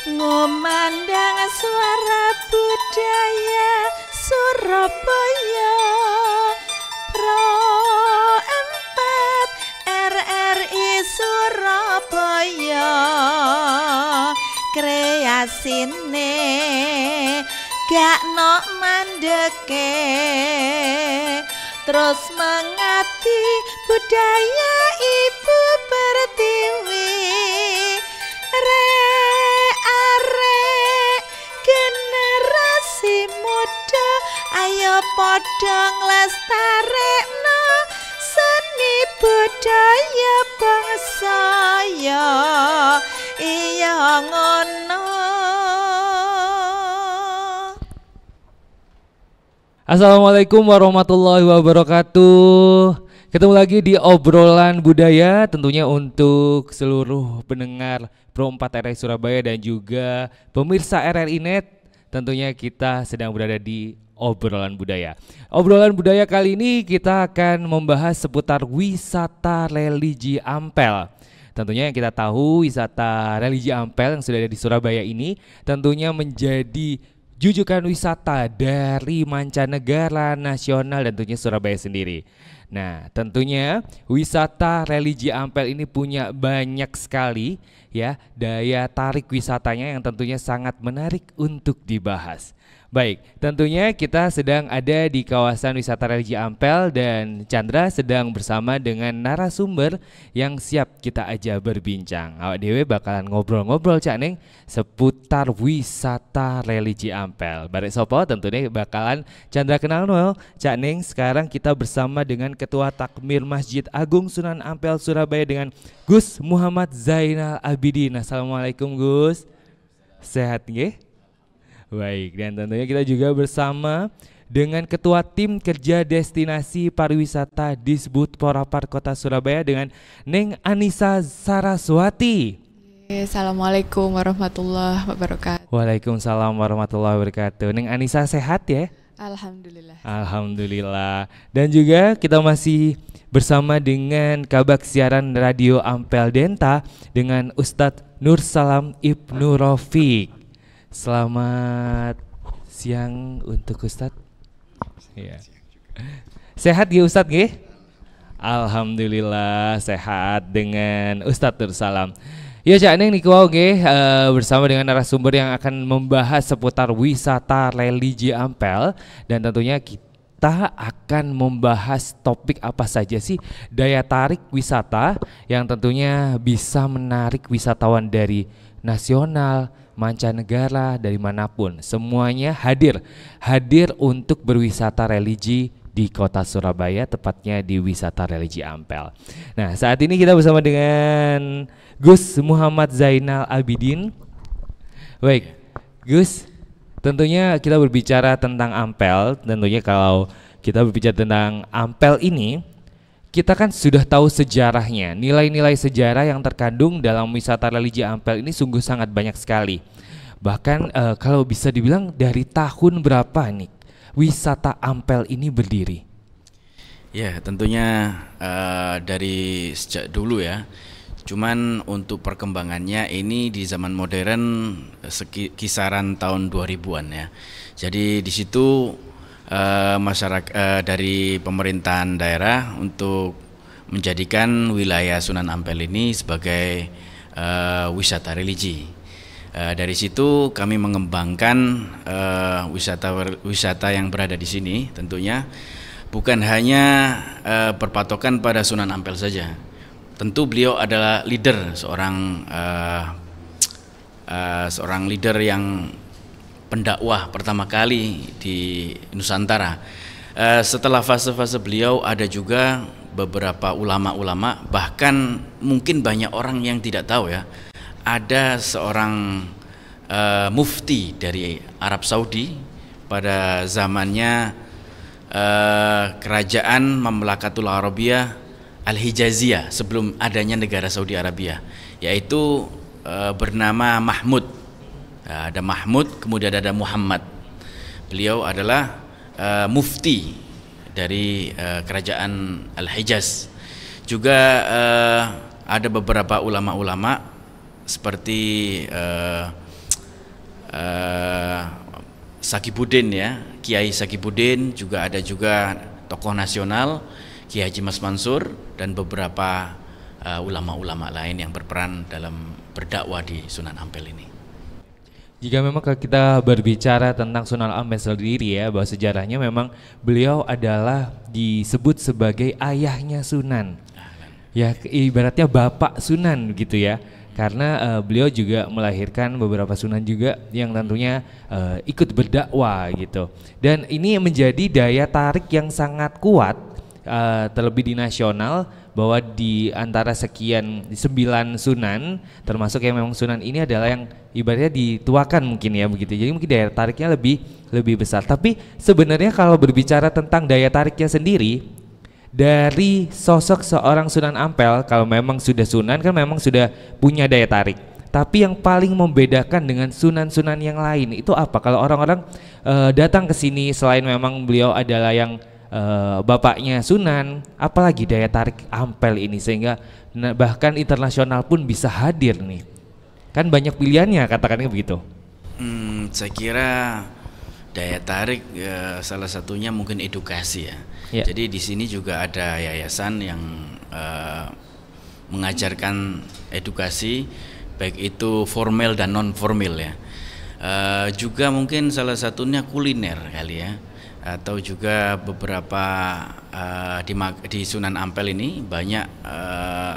ngumandang suara budaya Surabaya Pro 4 RRI Surabaya kreasine gak no mandeke terus mengabdi budaya Ibu Pertiwi arek generasi muda ayo padha nglestarekno seni budaya bangsa ya iya ngono. Assalamualaikum warahmatullahi wabarakatuh. Ketemu lagi di obrolan budaya, tentunya untuk seluruh pendengar Pro 4 RRI Surabaya dan juga pemirsa RRI Net. Tentunya kita sedang berada di obrolan budaya. Obrolan budaya kali ini kita akan membahas seputar wisata religi Ampel. Tentunya yang kita tahu wisata religi Ampel yang sudah ada di Surabaya ini tentunya menjadi jujukan wisata dari mancanegara, nasional dan tentunya Surabaya sendiri. Nah, tentunya wisata religi Ampel ini punya banyak sekali ya daya tarik wisatanya yang tentunya sangat menarik untuk dibahas. Baik, tentunya kita sedang ada di kawasan wisata religi Ampel dan Chandra sedang bersama dengan narasumber yang siap kita aja berbincang. Awak dewe bakalan ngobrol-ngobrol Cak Neng seputar wisata religi Ampel. Barek sopo tentunya bakalan Chandra kenal Noel. Cak Neng, sekarang kita bersama dengan Ketua Takmir Masjid Agung Sunan Ampel Surabaya dengan Gus Muhammad Zainal Abidin. Assalamualaikum Gus. Sehat nggih? Baik, dan tentunya kita juga bersama dengan Ketua Tim Kerja Destinasi Pariwisata Disbud Porapar Kota Surabaya dengan Neng Anissa Saraswati. Assalamualaikum warahmatullahi wabarakatuh. Waalaikumsalam warahmatullahi wabarakatuh. Neng Anissa sehat ya? Alhamdulillah. Alhamdulillah. Dan juga kita masih bersama dengan Kabak Siaran Radio Ampel Denta dengan Ustadz Nur Salam Ibnu Rafiq. Selamat siang untuk Ustadz. Ya. Sehat ya Ustadz ya? Alhamdulillah sehat dengan Ustadz Nur Salam. Ya Cak Neng niku nggih bersama dengan narasumber yang akan membahas seputar wisata religi Ampel dan tentunya kita akan membahas topik apa saja sih daya tarik wisata yang tentunya bisa menarik wisatawan dari nasional, mancanegara, dari manapun. Semuanya hadir untuk berwisata religi di kota Surabaya, tepatnya di wisata religi Ampel. Nah, saat ini kita bersama dengan Gus Muhammad Zainal Abidin. Baik, Gus, tentunya kita berbicara tentang Ampel. Tentunya kalau kita berbicara tentang Ampel ini, kita kan sudah tahu sejarahnya. Nilai-nilai sejarah yang terkandung dalam wisata religi Ampel ini sungguh sangat banyak sekali. Bahkan kalau bisa dibilang dari tahun berapa nih wisata Ampel ini berdiri? Ya, tentunya dari sejak dulu ya. Cuman untuk perkembangannya ini di zaman modern kisaran tahun 2000-an ya. Jadi di situ masyarakat dari pemerintahan daerah untuk menjadikan wilayah Sunan Ampel ini sebagai wisata religi. Dari situ kami mengembangkan wisata yang berada di sini tentunya bukan hanya berpatokan pada Sunan Ampel saja. Tentu beliau adalah leader, seorang leader yang pendakwah pertama kali di Nusantara. Setelah fase-fase beliau ada juga beberapa ulama-ulama, bahkan mungkin banyak orang yang tidak tahu ya, ada seorang mufti dari Arab Saudi pada zamannya kerajaan Mamlakatul Arabiyah Al-Hijaziyah sebelum adanya negara Saudi Arabia, yaitu bernama Mahmud. Ada Mahmud, kemudian ada Muhammad. Beliau adalah mufti dari kerajaan Al-Hijaz. Juga ada beberapa ulama-ulama seperti Sakibudin ya, Kiai Sakibudin, juga ada juga tokoh nasional Kiai Haji Mas Mansur dan beberapa ulama-ulama lain yang berperan dalam berdakwah di Sunan Ampel ini. Jika memang kita berbicara tentang Sunan Ampel sendiri ya, bahwa sejarahnya memang beliau adalah disebut sebagai ayahnya Sunan. Ya, ibaratnya bapak Sunan gitu ya. Karena beliau juga melahirkan beberapa sunan juga yang tentunya ikut berdakwah gitu. Dan ini menjadi daya tarik yang sangat kuat terlebih di nasional, bahwa di antara sekian 9 sunan termasuk yang memang sunan ini adalah yang ibaratnya dituakan mungkin ya begitu. Jadi mungkin daya tariknya lebih besar. Tapi sebenarnya kalau berbicara tentang daya tariknya sendiri, dari sosok seorang Sunan Ampel, kalau memang sudah sunan kan memang sudah punya daya tarik. Tapi yang paling membedakan dengan sunan-sunan yang lain itu apa? Kalau orang-orang datang ke sini selain memang beliau adalah yang bapaknya sunan, apalagi daya tarik Ampel ini sehingga bahkan internasional pun bisa hadir nih. Kan banyak pilihannya, katakannya begitu. Saya kira daya tarik salah satunya mungkin edukasi ya. Yeah. Jadi di sini juga ada yayasan yang mengajarkan edukasi baik itu formal dan non formal ya. Juga mungkin salah satunya kuliner kali ya, atau juga beberapa di Sunan Ampel ini banyak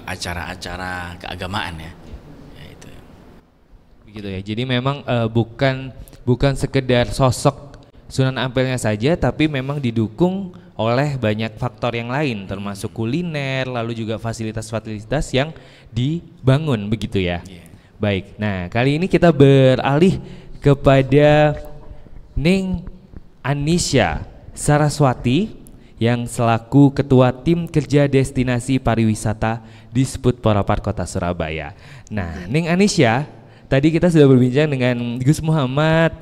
acara-acara keagamaan ya. Ya itu. Begitu ya. Jadi memang bukan sekedar sosok Sunan Ampelnya saja, tapi memang didukung oleh banyak faktor yang lain termasuk kuliner, lalu juga fasilitas-fasilitas yang dibangun begitu ya. Yeah. Baik, nah kali ini kita beralih kepada Ning Anisya Saraswati yang selaku Ketua Tim Kerja Destinasi Pariwisata di Sput Porapar Kota Surabaya. Nah, Ning Anisya, tadi kita sudah berbincang dengan Gus Muhammad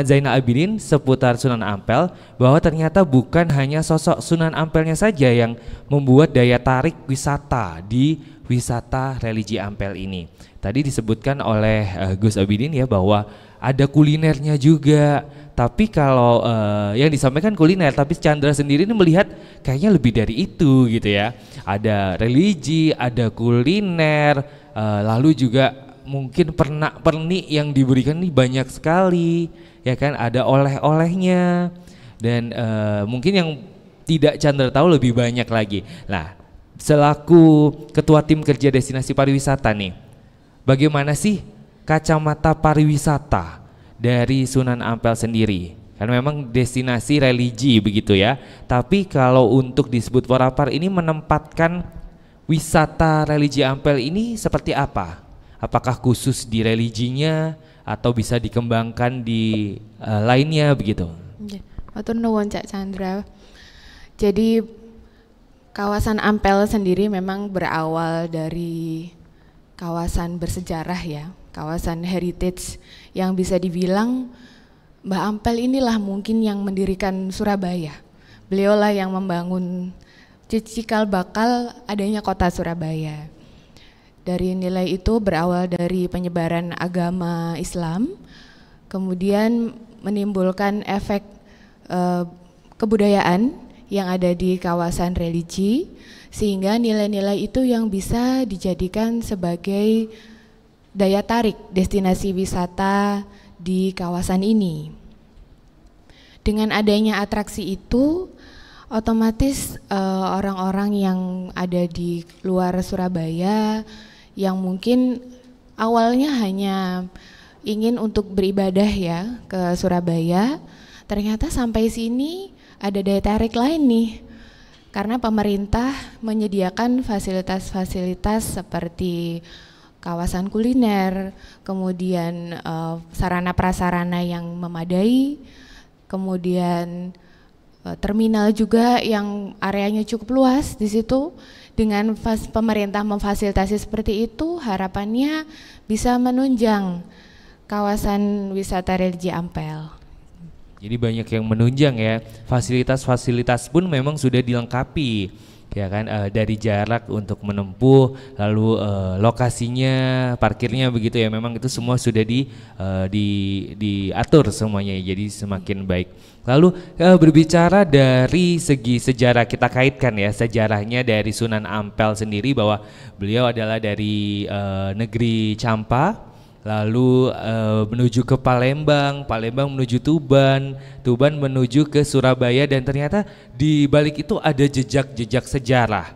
Zainal Abidin seputar Sunan Ampel, bahwa ternyata bukan hanya sosok Sunan Ampelnya saja yang membuat daya tarik wisata di wisata religi Ampel ini. Tadi disebutkan oleh Gus Abidin ya bahwa ada kulinernya juga. Tapi kalau yang disampaikan kuliner, tapi Chandra sendiri ini melihat kayaknya lebih dari itu gitu ya. Ada religi, ada kuliner, lalu juga mungkin pernak-pernik yang diberikan ini banyak sekali ya kan, ada oleh-olehnya dan mungkin yang tidak Chandra tahu lebih banyak lagi. Nah, selaku Ketua Tim Kerja Destinasi Pariwisata nih, bagaimana sih kacamata pariwisata dari Sunan Ampel sendiri? Karena memang destinasi religi begitu ya, tapi kalau untuk disebut Porapar ini menempatkan wisata religi Ampel ini seperti apa? Apakah khusus di religinya atau bisa dikembangkan di lainnya begitu? Matur nuwun Cak Chandra. Jadi kawasan Ampel sendiri memang berawal dari kawasan bersejarah ya, kawasan heritage yang bisa dibilang Mbah Ampel inilah mungkin yang mendirikan Surabaya. Beliaulah yang membangun cikal bakal adanya kota Surabaya. Dari nilai itu berawal dari penyebaran agama Islam, kemudian menimbulkan efek kebudayaan yang ada di kawasan religi, sehingga nilai-nilai itu yang bisa dijadikan sebagai daya tarik destinasi wisata di kawasan ini. Dengan adanya atraksi itu, otomatis orang-orang yang ada di luar Surabaya yang mungkin awalnya hanya ingin untuk beribadah ya ke Surabaya, ternyata sampai sini ada daya tarik lain nih, karena pemerintah menyediakan fasilitas-fasilitas seperti kawasan kuliner, kemudian sarana prasarana yang memadai, kemudian terminal juga yang areanya cukup luas di situ. Dengan pemerintah memfasilitasi seperti itu, harapannya bisa menunjang kawasan wisata religi Ampel. Jadi banyak yang menunjang ya, fasilitas-fasilitas pun memang sudah dilengkapi ya kan, dari jarak untuk menempuh, lalu lokasinya, parkirnya begitu ya, memang itu semua sudah diatur semuanya, jadi semakin baik. Lalu berbicara dari segi sejarah, kita kaitkan ya sejarahnya dari Sunan Ampel sendiri, bahwa beliau adalah dari negeri Campa, lalu menuju ke Palembang, Palembang menuju Tuban, Tuban menuju ke Surabaya, dan ternyata di balik itu ada jejak-jejak sejarah.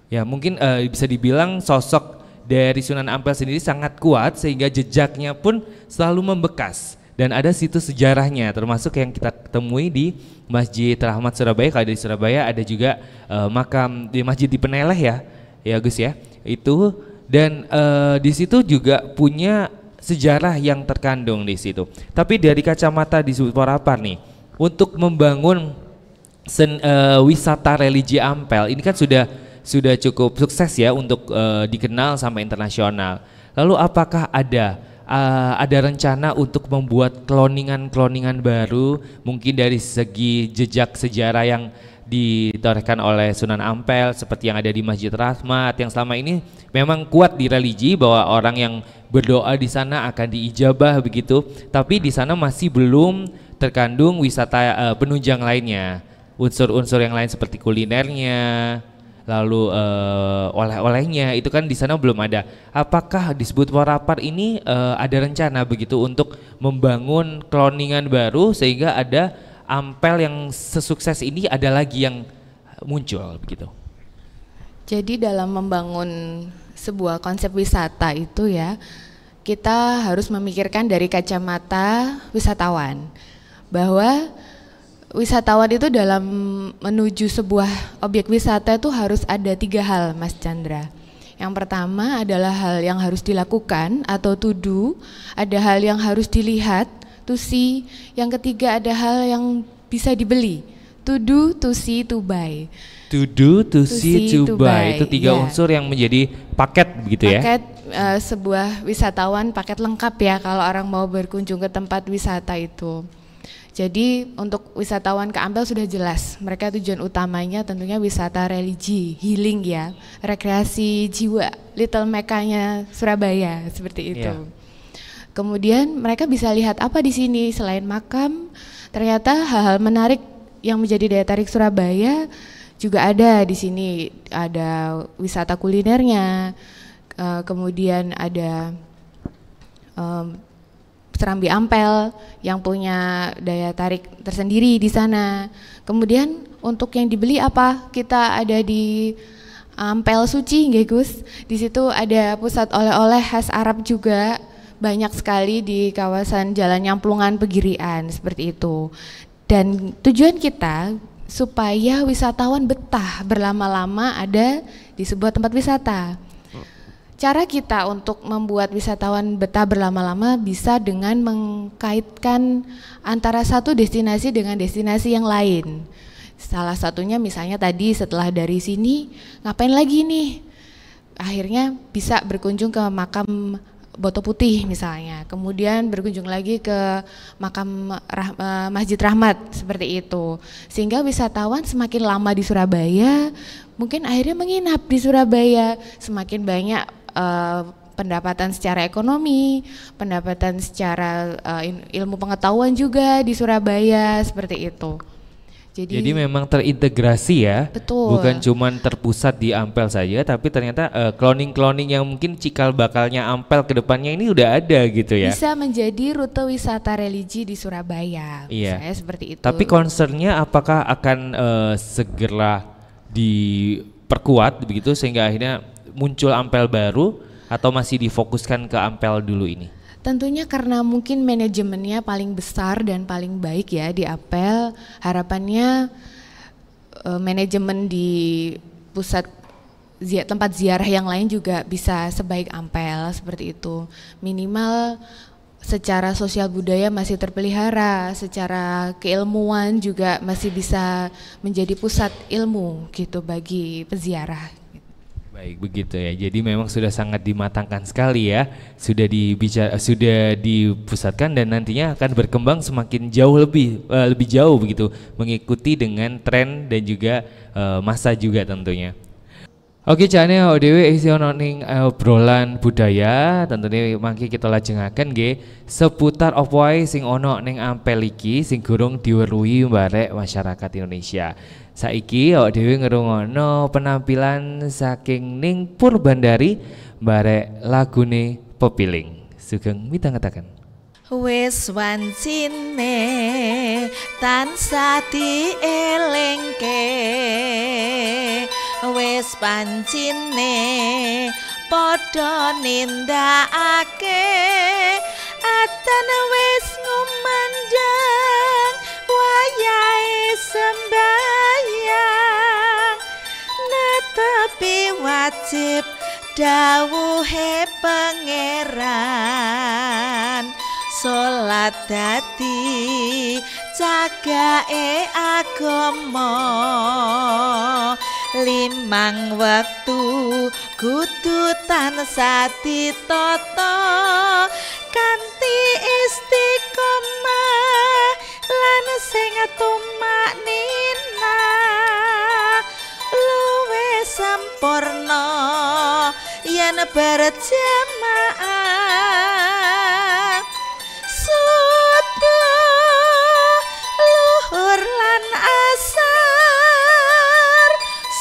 Ya mungkin bisa dibilang sosok dari Sunan Ampel sendiri sangat kuat sehingga jejaknya pun selalu membekas. Dan ada situs sejarahnya, termasuk yang kita temui di Masjid Rahmat Surabaya. Kalau di Surabaya ada juga makam di Masjid di Peneleh ya Gus ya, itu. Dan di situ juga punya sejarah yang terkandung di situ. Tapi dari kacamata di Subut Porapar nih, untuk membangun wisata religi Ampel ini kan sudah cukup sukses ya untuk dikenal sampai internasional. Lalu apakah ada rencana untuk membuat kloningan baru, mungkin dari segi jejak sejarah yang ditorehkan oleh Sunan Ampel, seperti yang ada di Masjid Rahmat yang selama ini memang kuat di religi, bahwa orang yang berdoa di sana akan diijabah begitu, tapi di sana masih belum terkandung wisata penunjang lainnya, unsur-unsur yang lain seperti kulinernya, lalu oleh-olehnya itu kan di sana belum ada. Apakah di Subut Porapar ini ada rencana begitu untuk membangun kloningan baru sehingga ada Ampel yang sesukses ini ada lagi yang muncul begitu? Jadi dalam membangun sebuah konsep wisata itu ya, kita harus memikirkan dari kacamata wisatawan, bahwa wisatawan itu dalam menuju sebuah objek wisata itu harus ada 3 hal, Mas Chandra. Yang pertama adalah hal yang harus dilakukan atau to do, ada hal yang harus dilihat, to see, yang ketiga ada hal yang bisa dibeli, to do, to see, to buy. To do, to see, to buy, itu 3 unsur yang menjadi paket begitu ya? Paket sebuah wisatawan, paket lengkap ya kalau orang mau berkunjung ke tempat wisata itu. Jadi untuk wisatawan ke Ampel sudah jelas, mereka tujuan utamanya tentunya wisata religi, healing ya, rekreasi jiwa, Little Mecca-nya Surabaya seperti itu. Yeah. Kemudian mereka bisa lihat apa di sini selain makam, ternyata hal-hal menarik yang menjadi daya tarik Surabaya juga ada di sini. Ada wisata kulinernya, kemudian ada Serambi Ampel yang punya daya tarik tersendiri di sana. Kemudian untuk yang dibeli apa? Kita ada di Ampel Suci, nggih Gus. Di situ ada pusat oleh-oleh khas Arab juga. Banyak sekali di kawasan Jalan Nyamplungan Pegirian seperti itu. Dan tujuan kita supaya wisatawan betah berlama-lama ada di sebuah tempat wisata. Cara kita untuk membuat wisatawan betah berlama-lama bisa dengan mengkaitkan antara satu destinasi dengan destinasi yang lain. Salah satunya misalnya tadi setelah dari sini ngapain lagi nih? Akhirnya bisa berkunjung ke makam Boto Putih misalnya, kemudian berkunjung lagi ke makam Masjid Rahmat seperti itu, sehingga wisatawan semakin lama di Surabaya mungkin akhirnya menginap di Surabaya, semakin banyak pendapatan secara ekonomi, pendapatan secara ilmu pengetahuan juga di Surabaya seperti itu. Jadi memang terintegrasi ya, betul. Bukan cuma terpusat di Ampel saja, tapi ternyata cloning-cloning yang mungkin cikal bakalnya Ampel ke depannya ini udah ada gitu ya. Bisa menjadi rute wisata religi di Surabaya, iya. Saya seperti itu. Tapi concernnya apakah akan segera diperkuat begitu sehingga akhirnya muncul Ampel baru, atau masih difokuskan ke Ampel dulu ini? Tentunya karena mungkin manajemennya paling besar dan paling baik ya di Ampel, harapannya manajemen di pusat tempat ziarah yang lain juga bisa sebaik Ampel seperti itu. Minimal secara sosial budaya masih terpelihara, secara keilmuan juga masih bisa menjadi pusat ilmu gitu bagi peziarah. Baik begitu ya. Jadi memang sudah sangat dimatangkan sekali ya. Sudah dipusatkan dan nantinya akan berkembang semakin jauh lebih jauh begitu, mengikuti dengan tren dan juga masa juga tentunya. Oke, jane dhewe isi ono ning obrolan budaya, tentunya mangke kita lajengaken nggih seputar opo wae sing ono ning Ampel iki sing gurung diweruhi barek masyarakat Indonesia. Saiki awak dhewe ngrungokno penampilan saking ning Purbandari barek lagune Pepiling. Sugeng mitangetaken. Wis wancine tansah dielingke, wis pancine padha nindakake, atan wis ngumandang wayahe sembayang, netepi wajib dawuhe pangeran. Salat dadi cagake agama, 5 wektu kudu tansah ditata kanthi istiqomah lan sing tumaknina, luwih sampurna yen berjamaah. Luhur lan asar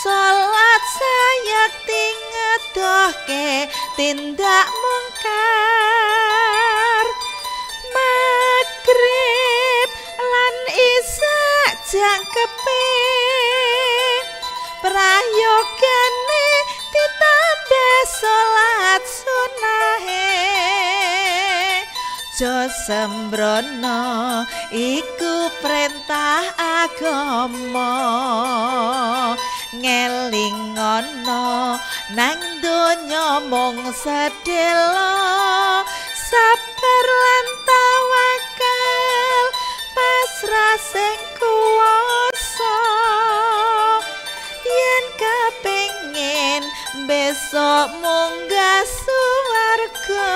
salat sayekti ngedohke tindak mungkar, magrib lan isya jangkepe prayogane ditambah salat sunahe. Jo sembrono iku perintah agama, ngelingono nang donya mung sedelo, sabar lan tawakal pasrah sing kuwasa. Yen kepengin besok munggah swarga,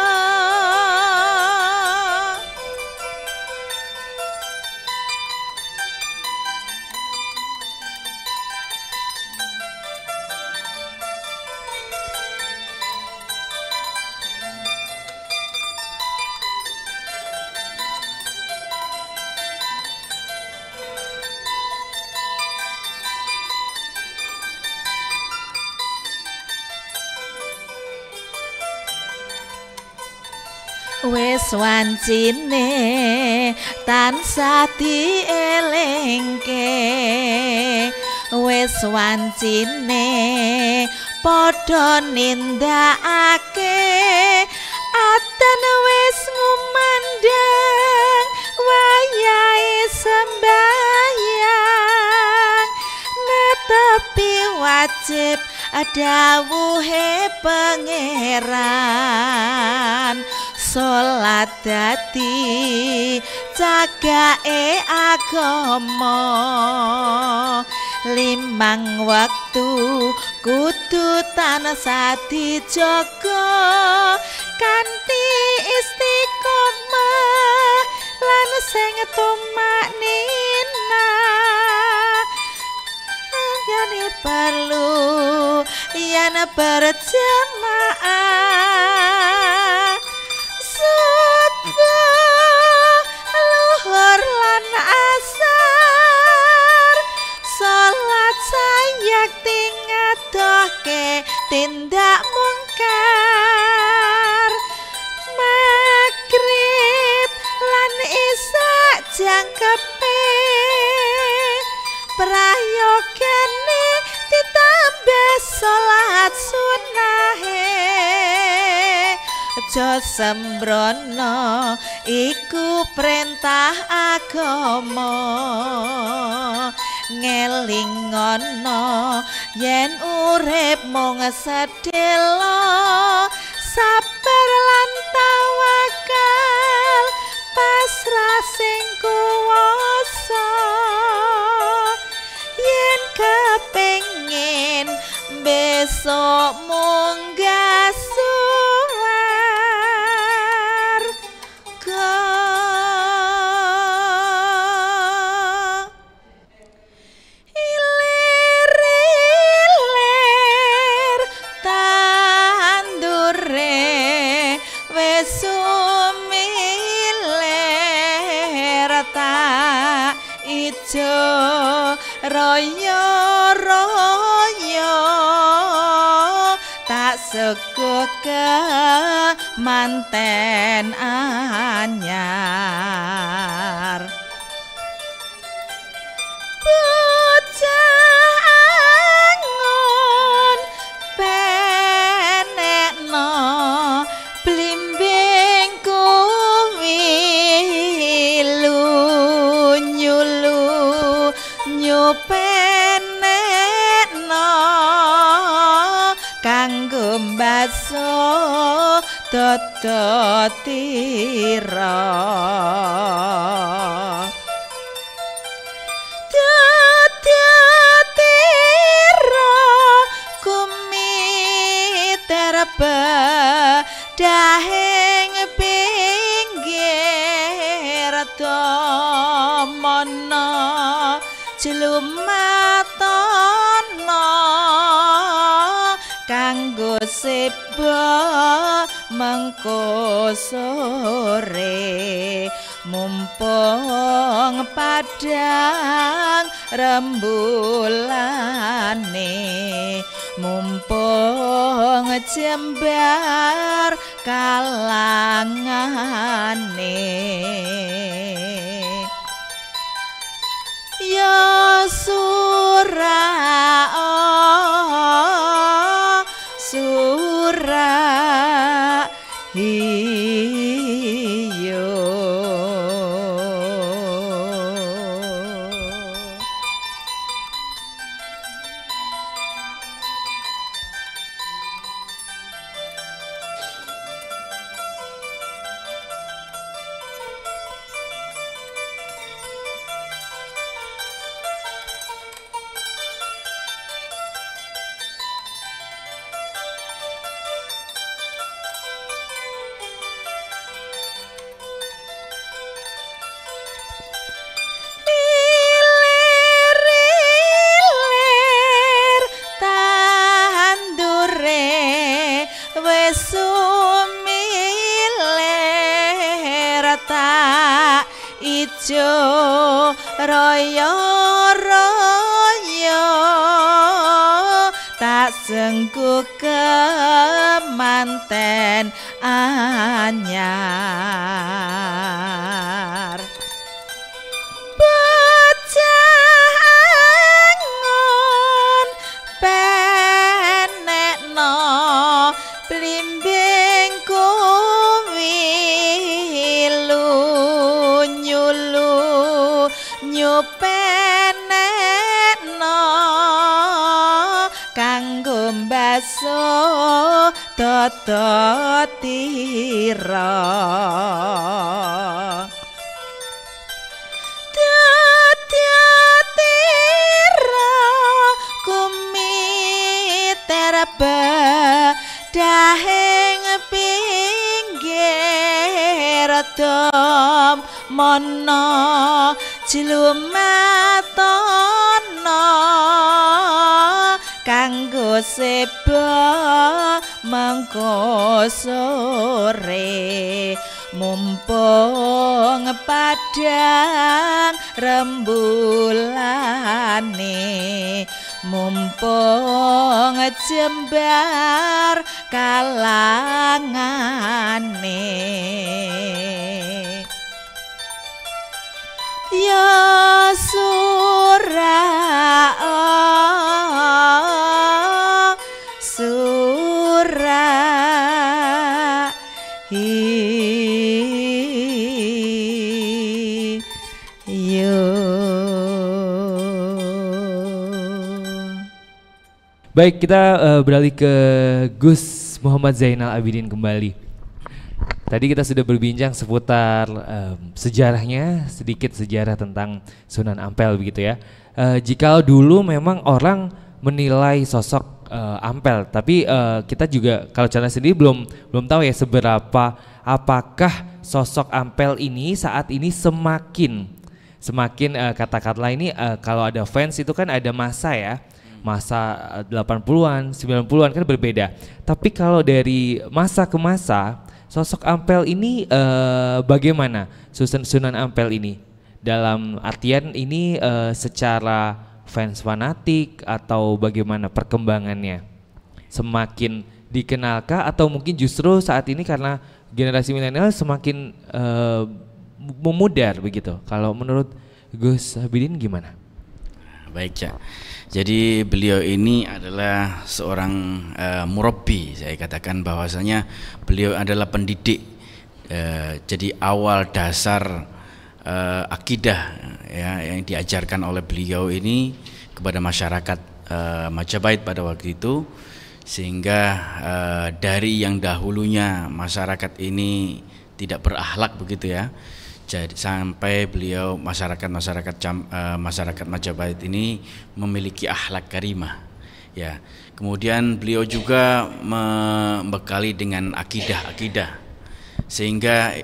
wis wancine tansah dielingke, wis wancine padha nindakake, atan wis ngumandang wayahe sembayang, netepi wajib dawuhe pangeran. Salat dadi cagake agama, 5 wektu kudu tansah dijaga kanthi istiqomah lan sing tumaknina. Yani perlu yen berjamaah, luhur lan asar salat sayekti ngedohke tindak mungkar, magrib lan isya jangkepe prayogane ditambah salat sunahe. Jo sembrono iku perintah agama, ngelingono yen urip mung sedelo, sabar lan tawakal pasrah sing kuwasa. Yen kepengin besok ijo royo-royo tak sego manten anyar bocah angon penekno blimbing kuwi nyulu nyupenekno kanggo mbaso dodotira dodotira kumiterba dahing pinggir damono jlumatana kanggo seba mengko sore mumpung padang rembulane mumpung jembar kalangane ya sura hiyo ijo royo-royo tak sengku kemanten anyar bocah angon penekno blimbing kuwi nyupenekno kanggo mbaso dodotira dodotira kumiterba dahing pinggir damono jlumatana kanggo seba mengko sore mumpung padang rembulane mumpung jembar kalangane ya sura Baik, kita beralih ke Gus Muhammad Zainal Abidin kembali. Tadi kita sudah berbincang seputar sejarahnya, sedikit sejarah tentang Sunan Ampel begitu ya. Jika dulu memang orang menilai sosok Ampel, tapi kita juga kalau Chandra sendiri belum tahu ya seberapa apakah sosok Ampel ini saat ini semakin katakanlah ini kalau ada fans itu kan ada masa ya. Masa 80-an, 90-an kan berbeda. Tapi kalau dari masa ke masa, sosok Ampel ini bagaimana Sunan Ampel ini? Dalam artian ini secara fans fanatik atau bagaimana perkembangannya? Semakin dikenalkah atau mungkin justru saat ini karena generasi milenial semakin memudar begitu? Kalau menurut Gus Habibin gimana? Baik, Cak. Jadi beliau ini adalah seorang murabbi. Saya katakan bahwasanya beliau adalah pendidik. Jadi awal dasar akidah ya yang diajarkan oleh beliau ini kepada masyarakat Majapahit pada waktu itu, sehingga dari yang dahulunya masyarakat ini tidak berakhlak begitu ya, jadi sampai beliau masyarakat Majapahit ini memiliki akhlak karimah ya. Kemudian beliau juga membekali dengan akidah sehingga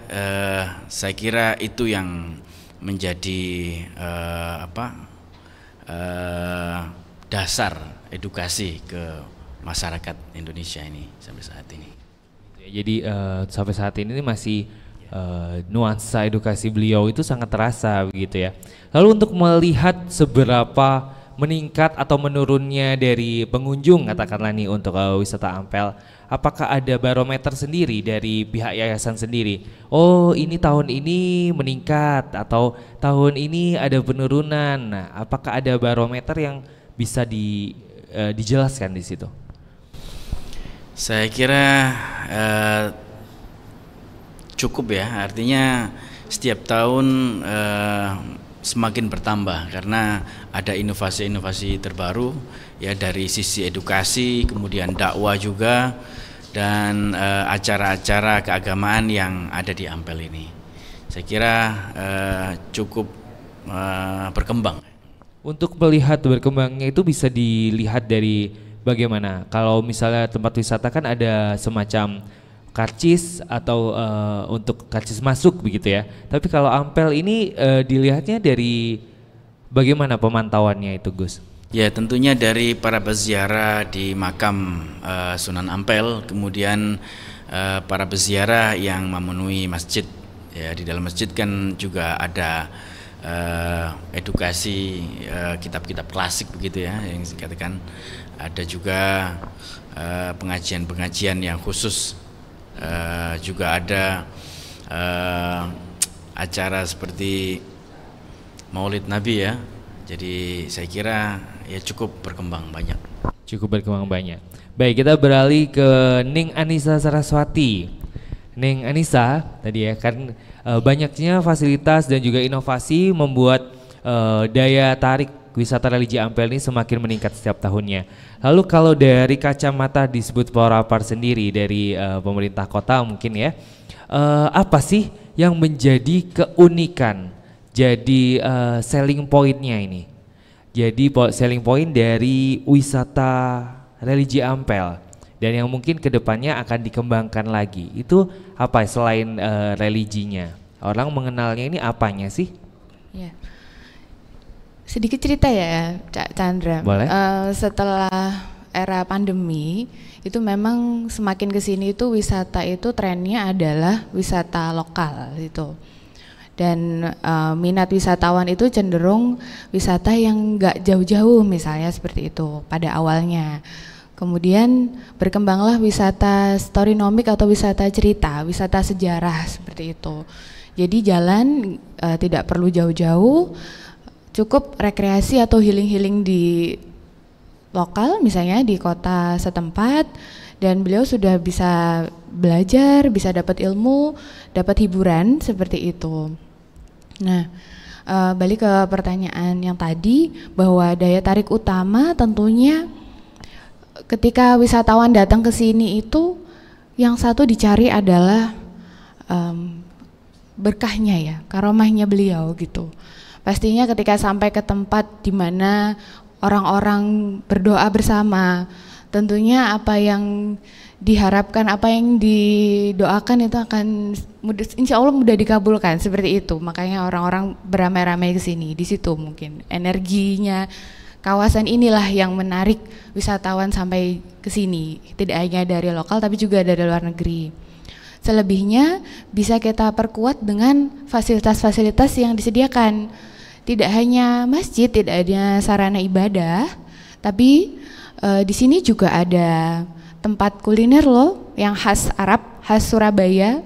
saya kira itu yang menjadi dasar edukasi ke masyarakat Indonesia ini sampai saat ini. Jadi sampai saat ini masih nuansa edukasi beliau itu sangat terasa begitu ya. Lalu untuk melihat seberapa meningkat atau menurunnya dari pengunjung katakanlah nih untuk wisata Ampel, apakah ada barometer sendiri dari pihak yayasan sendiri? Oh, ini tahun ini meningkat atau tahun ini ada penurunan. Nah, apakah ada barometer yang bisa dijelaskan di situ? Saya kira cukup ya, artinya setiap tahun semakin bertambah karena ada inovasi-inovasi terbaru ya dari sisi edukasi, kemudian dakwah juga, dan acara-acara keagamaan yang ada di Ampel ini. Saya kira cukup berkembang. Untuk melihat berkembangnya itu bisa dilihat dari bagaimana? Kalau misalnya tempat wisata kan ada semacam karcis atau untuk karcis masuk begitu ya. Tapi kalau Ampel ini dilihatnya dari bagaimana pemantauannya itu, Gus? Ya, tentunya dari para peziarah di makam Sunan Ampel, kemudian para peziarah yang memenuhi masjid. Ya, di dalam masjid kan juga ada edukasi kitab-kitab klasik begitu ya, yang dikatakan ada juga pengajian-pengajian yang khusus. Juga ada acara seperti Maulid Nabi ya. Jadi saya kira ya cukup berkembang banyak. Cukup berkembang banyak. Baik, kita beralih ke Ning Anissa Saraswati. Ning Anissa tadi ya kan banyaknya fasilitas dan juga inovasi membuat daya tarik wisata religi Ampel ini semakin meningkat setiap tahunnya. Lalu kalau dari kacamata disebut Porapar sendiri dari pemerintah kota mungkin ya, apa sih yang menjadi keunikan, jadi selling pointnya ini? Jadi selling point dari wisata religi Ampel dan yang mungkin kedepannya akan dikembangkan lagi itu apa selain religinya? Orang mengenalnya ini apanya sih? Ya. Sedikit cerita ya, Cak Chandra. Boleh. Setelah era pandemi, itu memang semakin kesini itu wisata itu trennya adalah wisata lokal gitu. Dan minat wisatawan itu cenderung wisata yang nggak jauh-jauh misalnya seperti itu pada awalnya. Kemudian berkembanglah wisata storynomic atau wisata cerita, wisata sejarah seperti itu. Jadi jalan tidak perlu jauh-jauh, cukup rekreasi atau healing-healing di lokal misalnya di kota setempat, dan beliau sudah bisa belajar, bisa dapat ilmu, dapat hiburan seperti itu. Nah, balik ke pertanyaan yang tadi bahwa daya tarik utama tentunya ketika wisatawan datang ke sini itu yang satu dicari adalah berkahnya ya, karomahnya beliau gitu. Pastinya ketika sampai ke tempat di mana orang-orang berdoa bersama, tentunya apa yang diharapkan, apa yang didoakan itu akan mudah, insya Allah mudah dikabulkan seperti itu. Makanya orang-orang beramai-ramai ke sini. Di situ mungkin energinya kawasan inilah yang menarik wisatawan sampai ke sini. Tidak hanya dari lokal tapi juga dari luar negeri. Selebihnya bisa kita perkuat dengan fasilitas-fasilitas yang disediakan. Tidak hanya masjid, tidak hanya sarana ibadah, tapi di sini juga ada tempat kuliner loh yang khas Arab, khas Surabaya,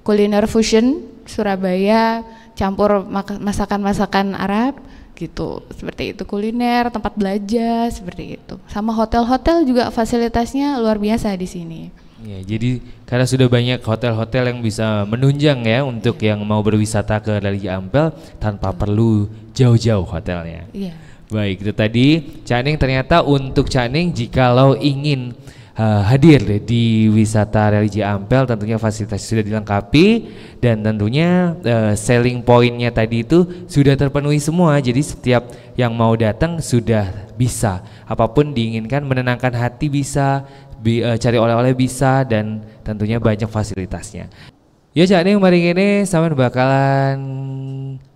kuliner fusion Surabaya campur masakan-masakan Arab gitu. Seperti itu kuliner, tempat belajar seperti itu. Sama hotel-hotel juga fasilitasnya luar biasa di sini. Ya, jadi karena sudah banyak hotel-hotel yang bisa menunjang ya untuk yang mau berwisata ke Religi Ampel tanpa perlu jauh-jauh hotelnya. Iya. Baik, itu tadi Cak Ning. Ternyata untuk Cak Ning jikalau ingin hadir di wisata Religi Ampel tentunya fasilitas sudah dilengkapi dan tentunya selling pointnya tadi itu sudah terpenuhi semua. Jadi setiap yang mau datang sudah bisa, apapun diinginkan, menenangkan hati bisa, cari oleh-oleh bisa, dan tentunya banyak fasilitasnya. Ya Cak Ning, mari ini sampean bakalan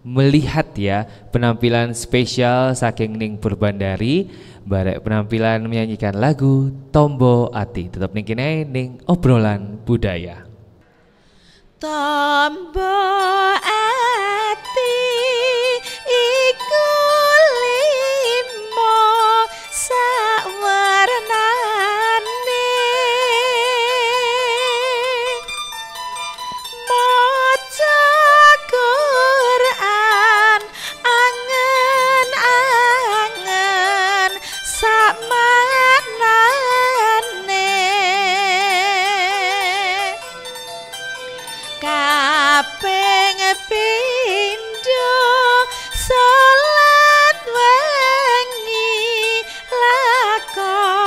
melihat ya penampilan spesial saking Ning Purbandari barek penampilan menyanyikan lagu Tombo Ati. Tetap ning kene ning obrolan budaya. Tombo ati iku limo sawarnane maca Quran angen-angen sakmanane kaping pindho salat wengi lakonono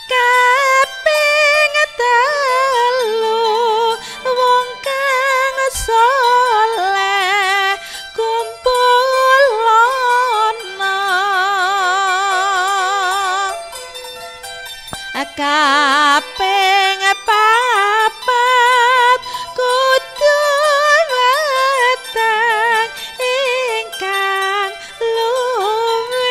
kaping telu wong kang saleh kumpulono kaping papat kudu weteng ingkang luwih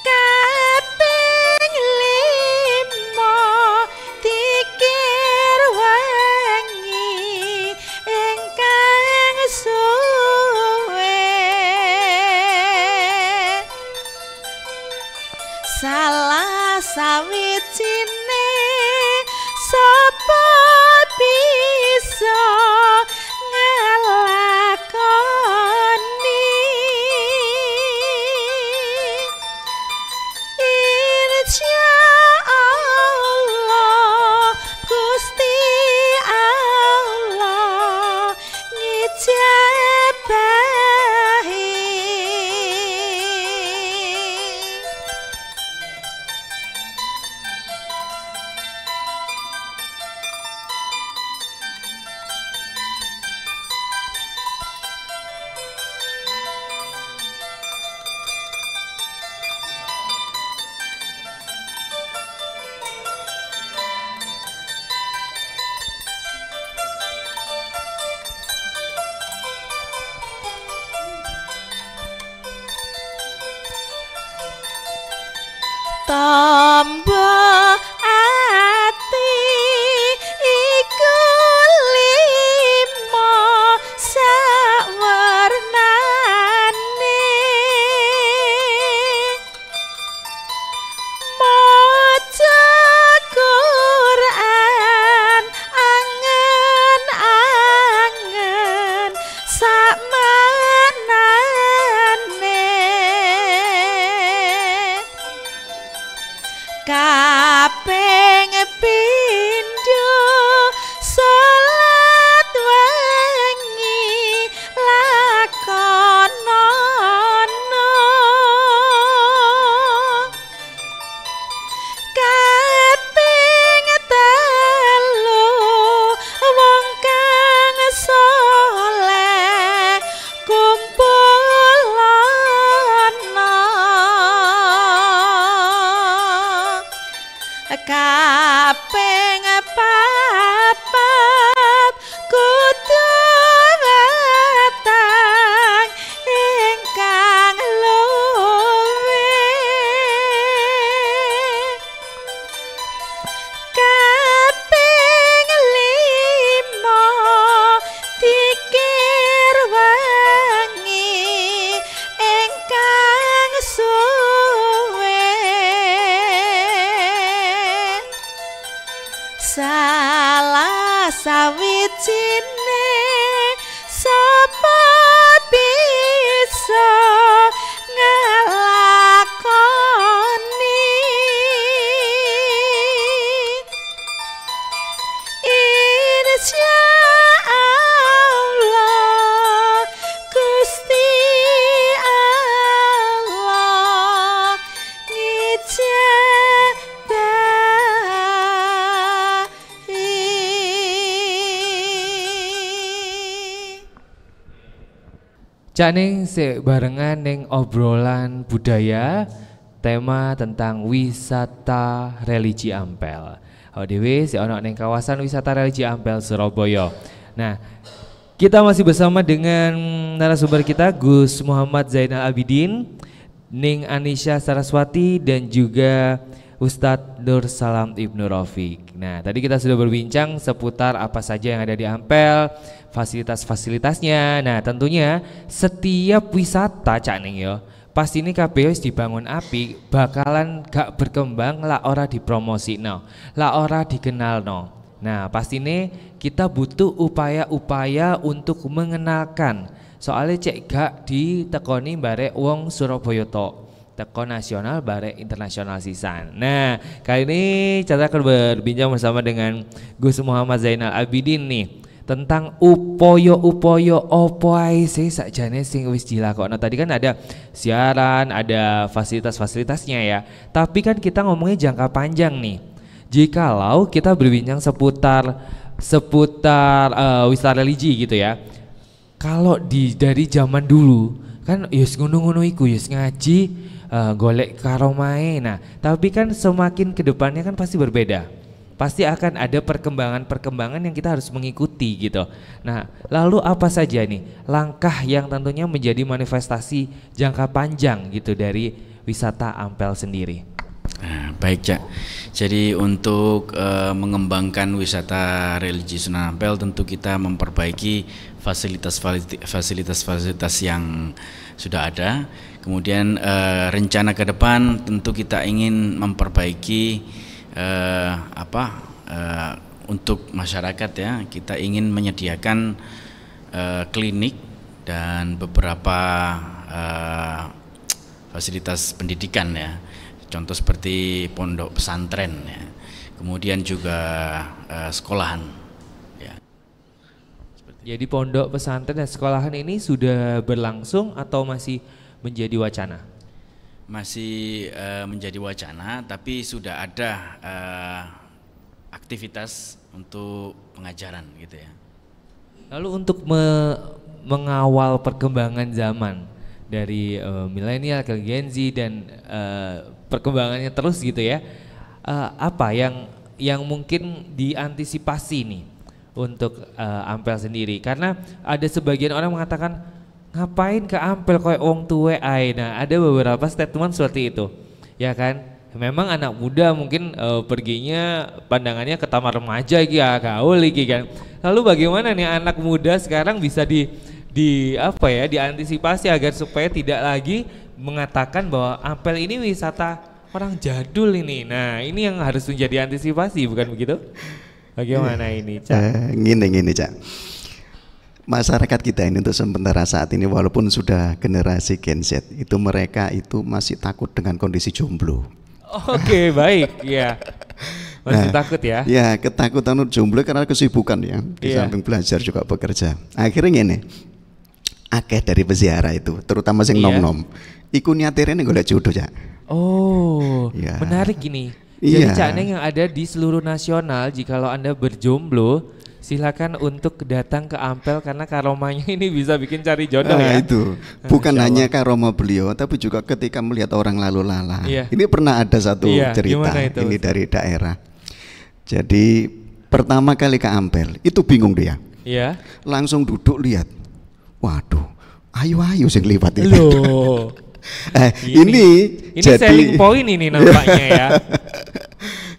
kaping limo tikir wengi ingkang suwe salah sawijine sapa bisa ngelakoni insyaallah Gusti Allah ngijabahi. Tombo ati iku limo sawarnane maca Quran angen-angen sakmanane sawijine sapa bisa ngelakoni insya Allah Gusti Allah Cak Ning barengan ning obrolan budaya tema tentang wisata religi Ampel. Dewe si ono ning kawasan wisata religi Ampel Surabaya. Nah, kita masih bersama dengan narasumber kita Gus Muhammad Zainal Abidin, Ning Anisha Saraswati dan juga Ustadz Nur Salam Ibnu Rafiq. Nah, tadi kita sudah berbincang seputar apa saja yang ada di Ampel, fasilitas-fasilitasnya. Nah, tentunya setiap wisata Cak Ning yo, pasti ini KPO dibangun api bakalan gak berkembang lah ora dipromosino, lah ora dikenalno. Nah, pasti ini kita butuh upaya-upaya untuk mengenalkan. Soalnya cek gak ditekoni barek wong Surabaya tok. Teko nasional barek internasional sisan. Nah, kali ini kita akan berbincang bersama dengan Gus Muhammad Zainal Abidin nih tentang upoyo-upoyo opo ae sih sakjane sing wis dilakokno. Tadi kan ada siaran, ada fasilitas-fasilitasnya ya. Tapi kan kita ngomongnya jangka panjang nih. Jikalau kita berbincang seputar wisata religi gitu ya. Kalau dari zaman dulu kan yus ngono-ngono iku yus ngaji golek karomae. Nah, tapi kan semakin kedepannya kan pasti berbeda. Pasti akan ada perkembangan-perkembangan yang kita harus mengikuti gitu. Nah, lalu apa saja nih langkah yang tentunya menjadi manifestasi jangka panjang gitu dari wisata Ampel sendiri? Nah, baik Cak. Jadi untuk mengembangkan wisata religi Sunan Ampel tentu kita memperbaiki fasilitas-fasilitas yang sudah ada. Kemudian rencana ke depan tentu kita ingin memperbaiki untuk masyarakat ya. Kita ingin menyediakan klinik dan beberapa fasilitas pendidikan ya. Contoh seperti pondok pesantren ya. Kemudian juga sekolahan ya. Jadi pondok pesantren dan sekolahan ini sudah berlangsung atau masih menjadi wacana? Masih menjadi wacana, tapi sudah ada aktivitas untuk pengajaran gitu ya. Lalu untuk mengawal perkembangan zaman dari milenial ke Gen Z dan perkembangannya terus gitu ya, apa yang mungkin diantisipasi nih untuk Ampel sendiri? Karena ada sebagian orang mengatakan ngapain ke Ampel koyo wong tuwe ae. Nah, ada beberapa statement seperti itu. Ya kan? Memang anak muda mungkin perginya pandangannya ke taman remaja iki ya, gaul iki kan. Lalu bagaimana nih anak muda sekarang bisa diantisipasi agar supaya tidak lagi mengatakan bahwa Ampel ini wisata orang jadul ini. Nah, ini yang harus menjadi antisipasi, bukan begitu? Bagaimana ini, Cak? Gini, Cak. Masyarakat kita ini untuk sementara saat ini walaupun sudah generasi Gen Z itu mereka itu masih takut dengan kondisi jomblo. Oke, baik, ya. Masih takut ya? Ya, ketakutan jomblo karena kesibukan ya. Di samping belajar juga bekerja. Akhirnya ini akeh dari peziarah itu, terutama sing nom-nom. Iku niatire ning golek jodoh, Cak. Oh, ya. Menarik ini. Jadi Cak Ning yang ada di seluruh nasional, jikalau Anda berjomblo, silakan untuk datang ke Ampel karena karomanya ini bisa bikin cari jodoh ya. Itu bukan hanya karoma beliau, tapi juga ketika melihat orang lalu lalang. Ini pernah ada satu cerita ini dari daerah. Jadi pertama kali ke Ampel itu bingung dia. Iya. Langsung duduk lihat. Waduh, ayo sing liwat itu. Loh. ini jadi selling point ini nampaknya ya.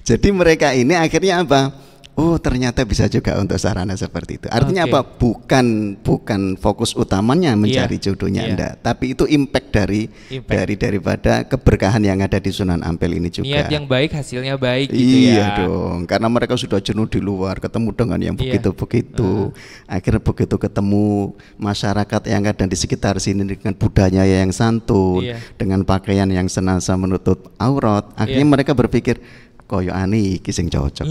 Jadi mereka ini akhirnya apa? oh ternyata bisa juga untuk sarana seperti itu. Artinya apa? Bukan fokus utamanya mencari jodohnya enggak, tapi itu impact daripada keberkahan yang ada di Sunan Ampel ini juga. Niat yang baik hasilnya baik gitu ya. Iya dong, karena mereka sudah jenuh di luar, ketemu dengan yang begitu-begitu. Akhirnya begitu ketemu masyarakat yang ada di sekitar sini dengan budaya yang santun, dengan pakaian yang senantiasa menutup aurat, akhirnya mereka berpikir koyo ani iki sing cocok.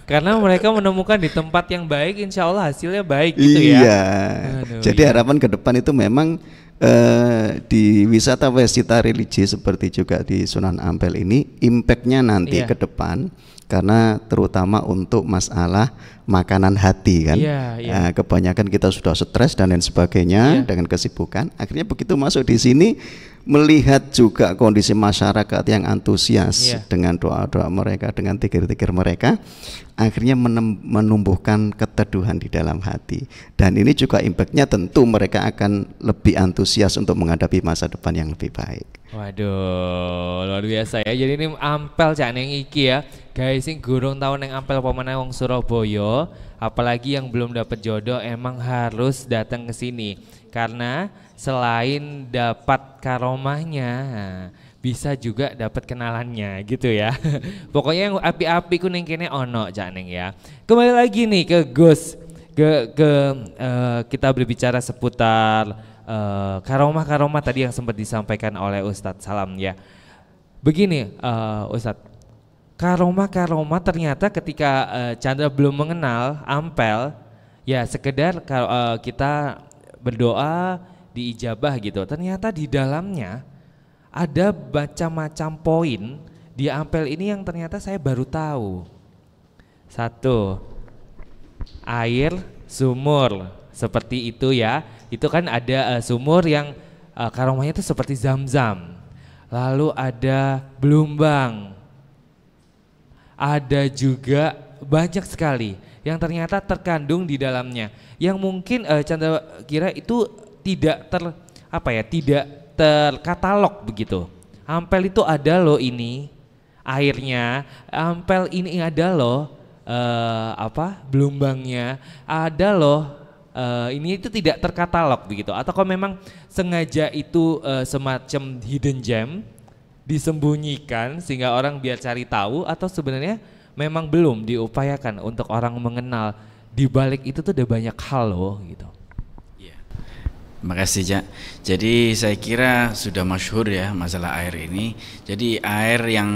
Karena mereka menemukan di tempat yang baik, insya Allah hasilnya baik gitu ya. Iya. Jadi harapan ke depan itu memang di wisata religi seperti juga di Sunan Ampel ini impactnya nanti ke depan, karena terutama untuk masalah makanan hati kan. Kebanyakan kita sudah stres dan lain sebagainya dengan kesibukan. Akhirnya begitu masuk di sini melihat juga kondisi masyarakat yang antusias dengan doa-doa mereka, dengan zikir-zikir mereka, akhirnya menumbuhkan keteduhan di dalam hati. Dan ini juga impactnya tentu mereka akan lebih antusias untuk menghadapi masa depan yang lebih baik. Waduh, luar biasa ya. Jadi ini Ampel cak neng iki ya. Guys, sing gurung tau neng Ampel pemenang wong Surabaya, apalagi yang belum dapat jodoh, emang harus datang ke sini. Karena selain dapat karomahnya, bisa juga dapat kenalannya gitu ya. Pokoknya yang api-api ku ning kene ono cak neng ya. Kembali lagi nih ke Gus, kita berbicara seputar karomah-karomah tadi yang sempat disampaikan oleh Ustadz Salam ya. Begini Ustadz, karomah-karomah ternyata ketika Chandra belum mengenal Ampel, ya sekedar kita berdoa diijabah gitu. Ternyata di dalamnya ada macam-macam poin di Ampel ini yang ternyata saya baru tahu. Satu, air sumur seperti itu ya. Itu kan ada sumur yang karomahnya itu seperti Zam-Zam. Lalu ada belumbang. Ada juga banyak sekali yang ternyata terkandung di dalamnya. Yang mungkin Chandra kira itu tidak tidak terkatalog begitu. Ampel itu ada loh ini airnya, Ampel ini ada loh belumbangnya, ada loh ini itu tidak terkatalog begitu. Atau kalau memang sengaja itu semacam hidden gem disembunyikan sehingga orang biar cari tahu, atau sebenarnya memang belum diupayakan untuk orang mengenal di balik itu tuh ada banyak hal loh gitu. Terima kasih Cak. Jadi saya kira sudah masyhur ya masalah air ini. Jadi air yang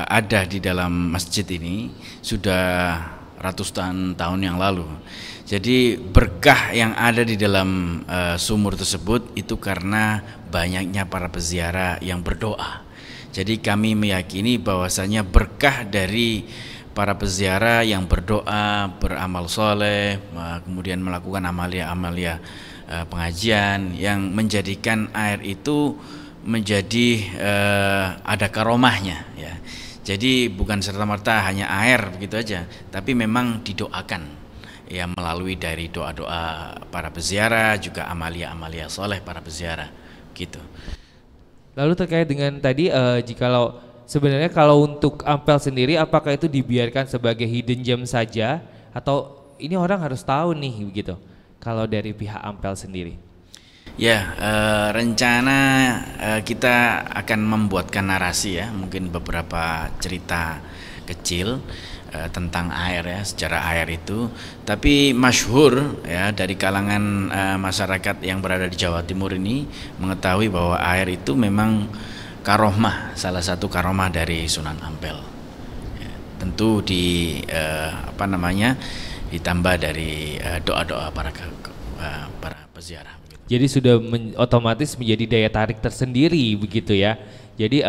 ada di dalam masjid ini sudah ratusan tahun yang lalu. Jadi berkah yang ada di dalam sumur tersebut itu karena banyaknya para peziarah yang berdoa. Jadi kami meyakini bahwasanya berkah dari para peziarah yang berdoa, beramal soleh, kemudian melakukan amalia-amalia pengajian yang menjadikan air itu menjadi ada karomahnya ya. Jadi bukan serta-merta hanya air begitu aja, tapi memang didoakan ya melalui dari doa-doa para peziarah, juga amalia-amalia soleh para peziarah gitu. Lalu terkait dengan tadi jikalau sebenarnya kalau untuk Ampel sendiri apakah itu dibiarkan sebagai hidden gem saja, atau ini orang harus tahu nih begitu? Kalau dari pihak Ampel sendiri? Ya, rencana kita akan membuatkan narasi ya, mungkin beberapa cerita kecil tentang air ya, sejarah air itu. Tapi masyhur ya dari kalangan masyarakat yang berada di Jawa Timur ini mengetahui bahwa air itu memang karomah, salah satu karomah dari Sunan Ampel. Ya, tentu ditambah dari doa-doa para peziarah. Jadi sudah otomatis menjadi daya tarik tersendiri begitu ya. Jadi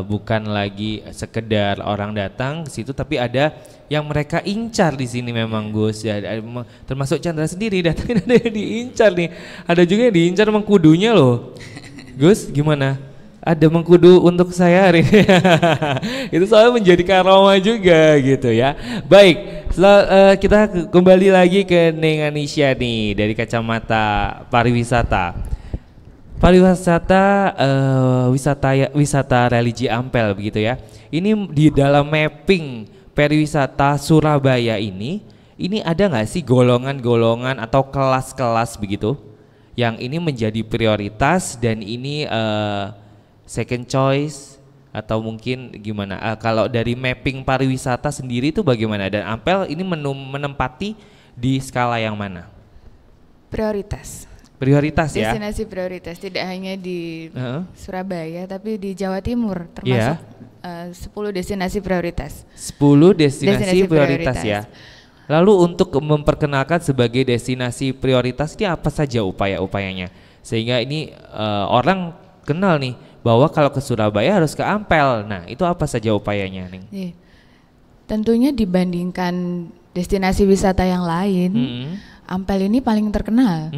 bukan lagi sekedar orang datang ke situ, tapi ada yang mereka incar di sini memang Gus ya. Termasuk Chandra sendiri datang ada yang diincar nih. Ada juga yang diincar mengkudunya loh. Gus gimana? Ada mengkudu untuk saya hari ini. Itu soalnya menjadi karomah juga gitu ya. Baik, kita kembali lagi ke Neng Anisha nih dari kacamata pariwisata. Pariwisata wisata religi Ampel begitu ya. Ini di dalam mapping pariwisata Surabaya ini ada nggak sih golongan-golongan atau kelas-kelas begitu yang ini menjadi prioritas dan ini second choice atau mungkin gimana? Kalau dari mapping pariwisata sendiri itu bagaimana, dan Ampel ini menempati di skala yang mana? Prioritas Ya. Destinasi prioritas tidak hanya di Surabaya tapi di Jawa Timur termasuk 10 destinasi prioritas. 10 destinasi prioritas ya. Lalu untuk memperkenalkan sebagai destinasi prioritas ini apa saja upaya-upayanya sehingga ini orang kenal nih bahwa kalau ke Surabaya harus ke Ampel. Nah, itu apa saja upayanya, Ning? Tentunya dibandingkan destinasi wisata yang lain, Ampel ini paling terkenal.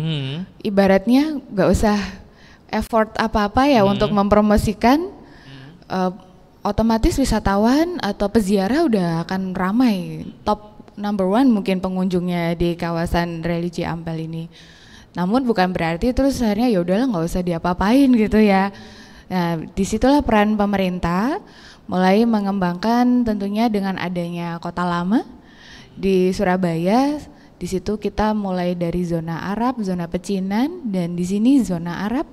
Ibaratnya nggak usah effort apa-apa ya untuk mempromosikan, otomatis wisatawan atau peziarah udah akan ramai, top number 1 mungkin pengunjungnya di kawasan religi Ampel ini. Namun bukan berarti terus akhirnya ya udahlah nggak usah diapa-apain gitu ya. Nah, disitulah peran pemerintah mulai mengembangkan, tentunya dengan adanya Kota Lama di Surabaya. Di situ kita mulai dari zona Arab, zona pecinan, dan di sini zona Arab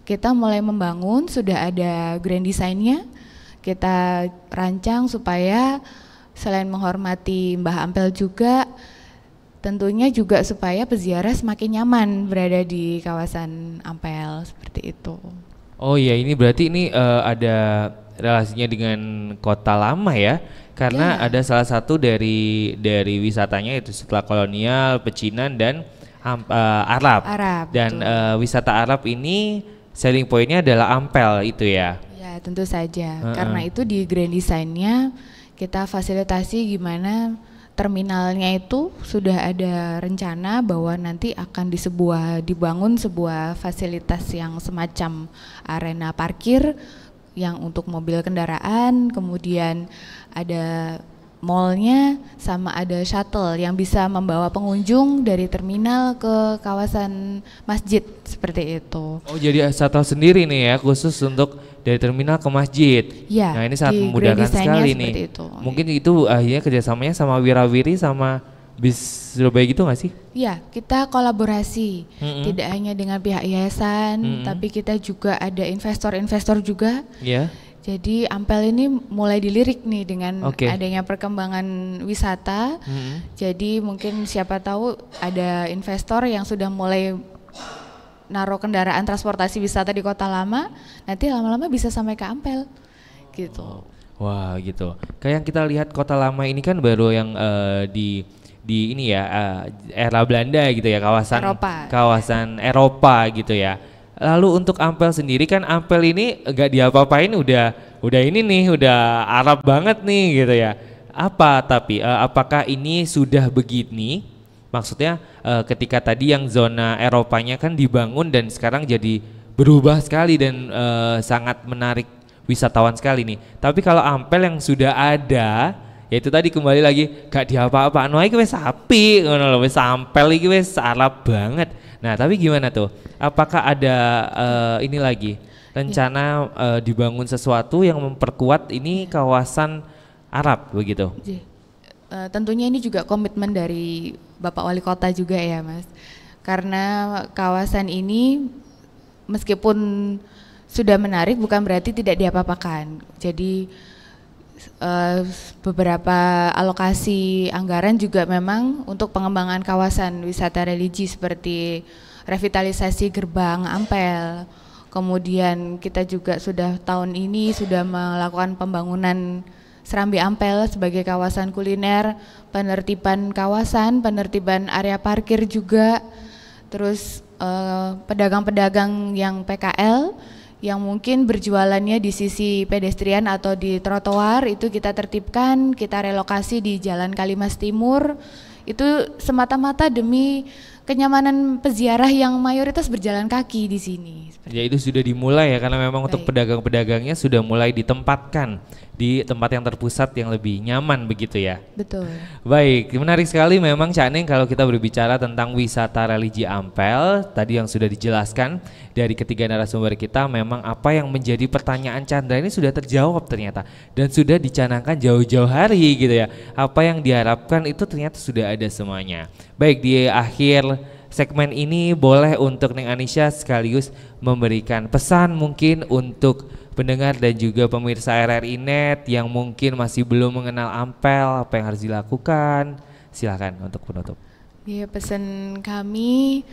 kita mulai membangun, sudah ada grand design-nya. Kita rancang supaya selain menghormati Mbah Ampel juga, tentunya juga supaya peziarah semakin nyaman berada di kawasan Ampel, seperti itu. Oh iya, ini berarti ini ada relasinya dengan Kota Lama ya, karena ada salah satu dari wisatanya itu setelah kolonial, pecinan dan Arab. Dan wisata Arab ini selling pointnya adalah Ampel itu ya. Ya tentu saja, karena itu di grand design-nya kita fasilitasi gimana terminalnya itu sudah ada rencana bahwa nanti akan dibangun sebuah fasilitas yang semacam arena parkir yang untuk mobil kendaraan, kemudian ada mallnya sama ada shuttle yang bisa membawa pengunjung dari terminal ke kawasan masjid, seperti itu. Oh, jadi shuttle sendiri nih ya khusus untuk dari terminal ke masjid. Ya, nah ini sangat memudahkan sekali nih. Itu. Mungkin itu akhirnya kerjasamanya sama Wirawiri sama Bis Surabaya gitu nggak sih? Iya, kita kolaborasi, tidak hanya dengan pihak yayasan, tapi kita juga ada investor-investor juga. Iya. Jadi Ampel ini mulai dilirik nih dengan adanya perkembangan wisata. Jadi mungkin siapa tahu ada investor yang sudah mulai naruh kendaraan transportasi wisata di Kota Lama, nanti lama-lama bisa sampai ke Ampel, gitu. Wah, gitu. Kayak yang kita lihat Kota Lama ini kan baru yang di ini ya era Belanda gitu ya, kawasan Eropa gitu ya. Lalu untuk Ampel sendiri kan Ampel ini enggak diapa-apain udah ini nih, udah Arab banget nih gitu ya. Apakah ini sudah begini? Maksudnya ketika tadi yang zona Eropanya kan dibangun dan sekarang jadi berubah sekali dan sangat menarik wisatawan sekali nih. Tapi kalau Ampel yang sudah ada, yaitu tadi kembali lagi gak diapa-apaan, iki wis sapi ngono lho, wis Ampel iki wis Arab banget. Nah, tapi gimana tuh? Apakah ada ini lagi rencana dibangun sesuatu yang memperkuat ini kawasan Arab begitu? Tentunya ini juga komitmen dari Bapak Wali Kota juga ya, Mas. Karena kawasan ini meskipun sudah menarik bukan berarti tidak diapa-apakan. Jadi beberapa alokasi anggaran juga memang untuk pengembangan kawasan wisata religi seperti revitalisasi gerbang Ampel. Kemudian kita juga sudah tahun ini sudah melakukan pembangunan Serambi Ampel sebagai kawasan kuliner, penertiban kawasan, penertiban area parkir juga. Terus pedagang-pedagang yang PKL yang mungkin berjualannya di sisi pedestrian atau di trotoar itu kita tertibkan, kita relokasi di Jalan Kalimas Timur. Itu semata-mata demi kenyamanan peziarah yang mayoritas berjalan kaki di sini. Ya itu sudah dimulai ya, karena memang untuk pedagang-pedagangnya sudah mulai ditempatkan di tempat yang terpusat yang lebih nyaman begitu ya. Betul. Baik, menarik sekali memang Cak Neng kalau kita berbicara tentang wisata religi Ampel. Tadi yang sudah dijelaskan dari ketiga narasumber kita, memang apa yang menjadi pertanyaan Chandra ini sudah terjawab ternyata. Dan sudah dicanangkan jauh-jauh hari gitu ya. Apa yang diharapkan itu ternyata sudah ada semuanya. Baik, di akhir segmen ini boleh untuk Neng Anisha sekaligus memberikan pesan mungkin untuk pendengar dan juga pemirsa RRI Net yang mungkin masih belum mengenal Ampel, apa yang harus dilakukan. Silakan untuk penutup. Ya, pesan kami,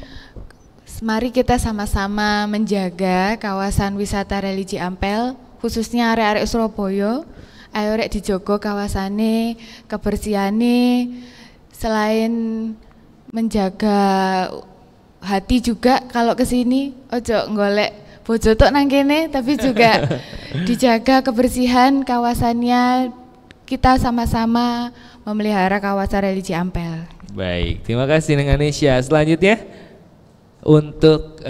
mari kita sama-sama menjaga kawasan wisata religi Ampel, khususnya area-area Surabaya. Ayo rek dijogo kawasane, kebersihane, selain menjaga hati juga kalau kesini ojo golek bojo tok nang kene, tapi juga dijaga kebersihan kawasannya. Kita sama-sama memelihara kawasan religi Ampel. Baik, terima kasih Neng Anisha. Selanjutnya untuk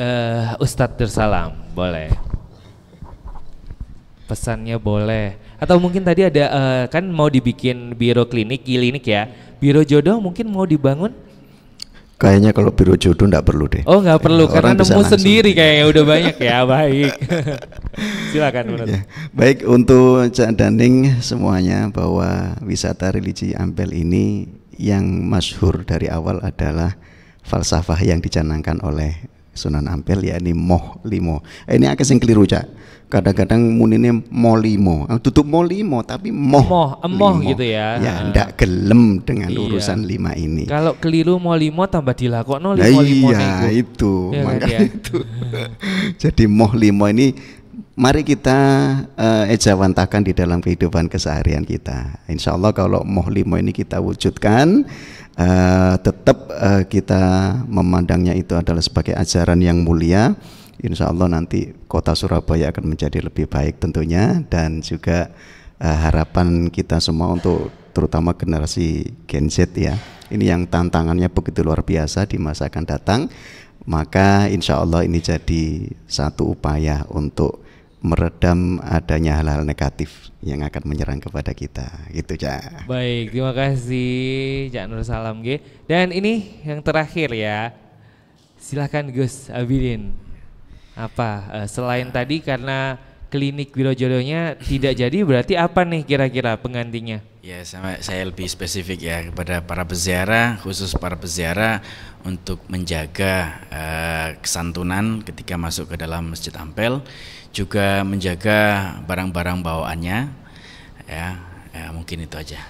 Ustadz Darussalam, boleh pesannya boleh, atau mungkin tadi ada kan mau dibikin biro klinik ya, biro jodoh mungkin mau dibangun. Kayaknya kalau biro jodoh enggak perlu deh. Oh enggak perlu, karena nemu sendiri kayaknya udah banyak ya. Baik. Silakan menurut. Ya, baik, untuk Cak Daning semuanya, bahwa wisata religi Ampel ini yang masyhur dari awal adalah falsafah yang dicanangkan oleh Sunan Ampel, yakni moh limo. Ini agak sing keliru Cak. Kadang-kadang munine molimo, tutup molimo tapi moh gitu ya. Ya ndak gelem dengan urusan 5 ini. Kalau keliru molimo tambah dilakokno limo iya itu, ya, makanya itu. Jadi moh limo ini mari kita ejawantakan di dalam kehidupan keseharian kita. Insya Allah kalau moh limo ini kita wujudkan, tetap kita memandangnya itu adalah sebagai ajaran yang mulia. Insya Allah nanti kota Surabaya akan menjadi lebih baik tentunya, dan juga harapan kita semua untuk terutama generasi Gen Z ya, ini yang tantangannya begitu luar biasa di masa akan datang, maka insya Allah ini jadi satu upaya untuk meredam adanya hal-hal negatif yang akan menyerang kepada kita, gitu Cak. Baik, terima kasih Cak Nur Salam G. Dan ini yang terakhir ya, silakan Gus Abidin. Apa selain tadi karena klinik biro jodohnya tidak jadi, berarti apa nih kira-kira penggantinya? Ya, saya lebih spesifik ya kepada para peziarah, khusus para peziarah untuk menjaga kesantunan ketika masuk ke dalam Masjid Ampel, juga menjaga barang-barang bawaannya ya, mungkin itu aja.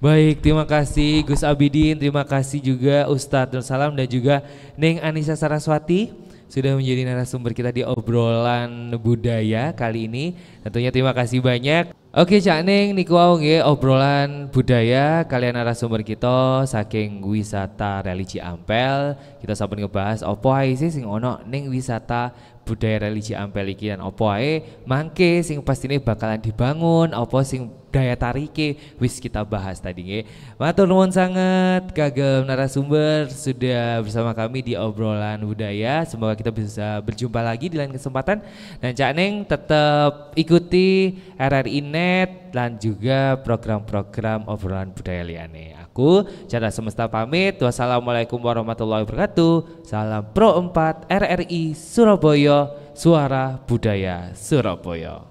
Baik, terima kasih Gus Abidin, terima kasih juga Ustadz Darussalam dan juga Neng Anisha Saraswati sudah menjadi narasumber kita di obrolan budaya kali ini. Tentunya terima kasih banyak. Oke Cak Neng, niku wau nggih obrolan budaya kalian narasumber kita saking wisata religi Ampel. Kita sampun ngebahas opo ae sih sing ono ning wisata budaya religi Ampel iki, dan opo ae mangke sing pastine bakalan dibangun, opo sing daya tarike wis kita bahas tadi nggih. Matur nuwun sangat kagem narasumber sudah bersama kami di obrolan budaya. Semoga kita bisa berjumpa lagi di lain kesempatan, dan Cak Neng tetap ikuti RRI Net dan juga program-program obrolan budaya liane. Aku Chandra Semesta pamit. Wassalamualaikum warahmatullahi wabarakatuh. Salam Pro 4 RRI Surabaya, Suara Budaya Surabaya.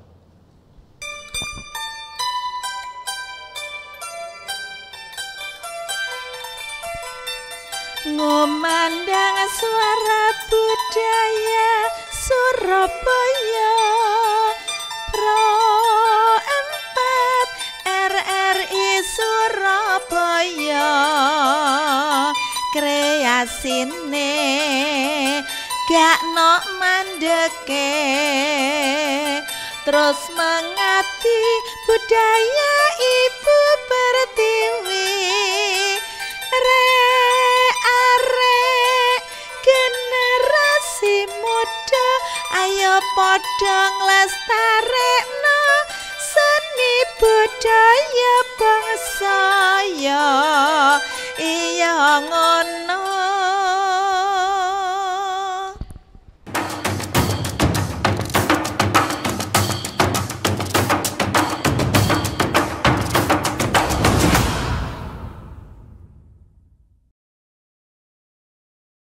Ngomandang suara budaya Surabaya, Pro 4 RRI Surabaya, kreasine gak nok mandeke, terus mengabdi budaya Ibu Pertiwi. Arek generasi muda, ayo padha nglestarekno seni budaya bangsa ya, iya ngono.